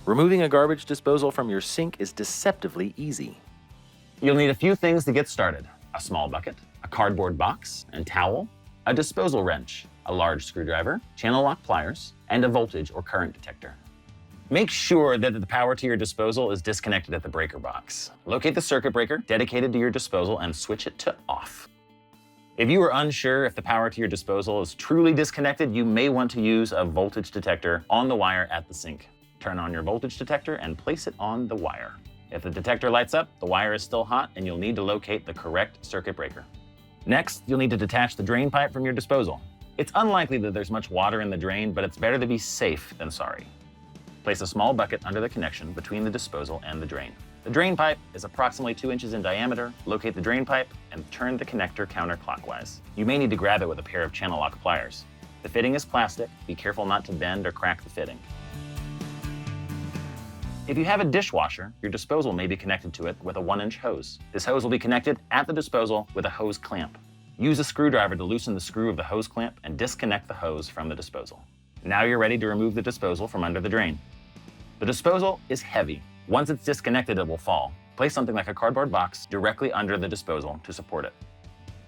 Removing a garbage disposal from your sink is deceptively easy. You'll need a few things to get started: a small bucket, a cardboard box and towel, a disposal wrench, a large screwdriver, channel lock pliers, and a voltage or current detector. Make sure that the power to your disposal is disconnected at the breaker box. Locate the circuit breaker dedicated to your disposal and switch it to off. If you are unsure if the power to your disposal is truly disconnected, you may want to use a voltage detector on the wire at the sink. Turn on your voltage detector and place it on the wire. If the detector lights up, the wire is still hot and you'll need to locate the correct circuit breaker. Next, you'll need to detach the drain pipe from your disposal. It's unlikely that there's much water in the drain, but it's better to be safe than sorry. Place a small bucket under the connection between the disposal and the drain. The drain pipe is approximately 2 inches in diameter. Locate the drain pipe and turn the connector counterclockwise. You may need to grab it with a pair of channel lock pliers. The fitting is plastic. Be careful not to bend or crack the fitting. If you have a dishwasher, your disposal may be connected to it with a 1-inch hose. This hose will be connected at the disposal with a hose clamp. Use a screwdriver to loosen the screw of the hose clamp and disconnect the hose from the disposal. Now you're ready to remove the disposal from under the drain. The disposal is heavy. Once it's disconnected, it will fall. Place something like a cardboard box directly under the disposal to support it.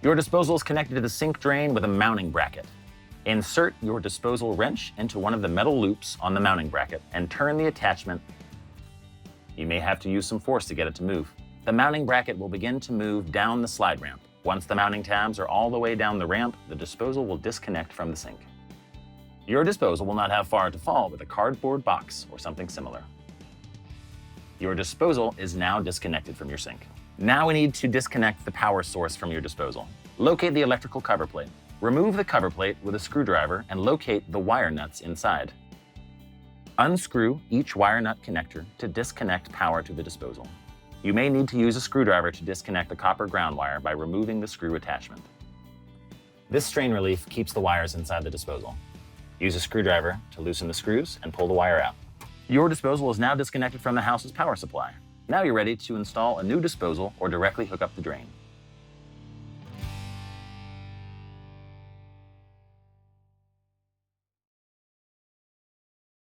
Your disposal is connected to the sink drain with a mounting bracket. Insert your disposal wrench into one of the metal loops on the mounting bracket and turn the attachment. You may have to use some force to get it to move. The mounting bracket will begin to move down the slide ramp. Once the mounting tabs are all the way down the ramp, the disposal will disconnect from the sink. Your disposal will not have far to fall with a cardboard box or something similar. Your disposal is now disconnected from your sink. Now we need to disconnect the power source from your disposal. Locate the electrical cover plate. Remove the cover plate with a screwdriver and locate the wire nuts inside. Unscrew each wire nut connector to disconnect power to the disposal. You may need to use a screwdriver to disconnect the copper ground wire by removing the screw attachment. This strain relief keeps the wires inside the disposal. Use a screwdriver to loosen the screws and pull the wire out. Your disposal is now disconnected from the house's power supply. Now you're ready to install a new disposal or directly hook up the drain.